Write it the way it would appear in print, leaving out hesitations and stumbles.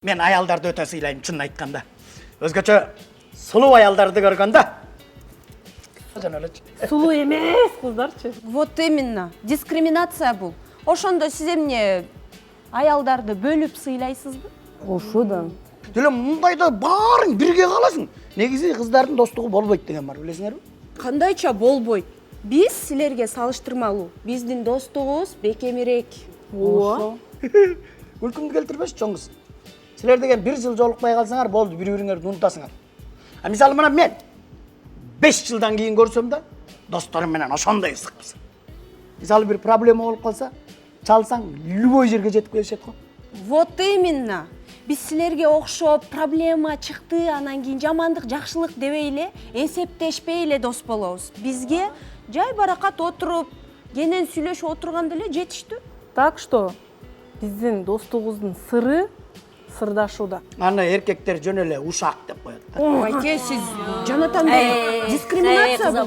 Мен аялдарды өте сыйлаймын, чынын айтканда. Өзгөчө сулуу аялдарды көргөндө. Сулуу эмес кыздарчы. Вот именно. Дискриминация бул. Ошондо сиз эмне аялдарды бөлүп сыйлайсызбы? Ошо да. Деле мындайда баарын бирге каласың. Негизи кыздардын достугу болбойт деген бар, билесиңерби? Кандайча болбойт. Биз силерге салыштырмалуу. Биздин достугубуз бекемирээк. Ооба. Күлкүмдү келтирбеш, чоң кыз. Силер деген бир жыл жолукпай калсаңар, болду, бири-бириңерди унутасыңар. А мисалы мына мен 5 жылдан кийин көрсөм да, досторум менен ошондой ысыкпыз. Мисалы бир проблема болуп калса, чалсаң, любой жерге жетип келишет го. Вот именно. Биз силерге окшоп проблема чыкты, анан кийин жамандык, жакшылык дебей эле, эсептешпей эле дос болобуз. Бизге жай баракат отуруп, кенен сүйлөшүп отурганда эле жетиштүү. Так что биздин достугубуздун сыры сырдашууда. Аны эркектер жөн эле ушак деп коет да. Айке, сиз жанатандай дискриминация бул.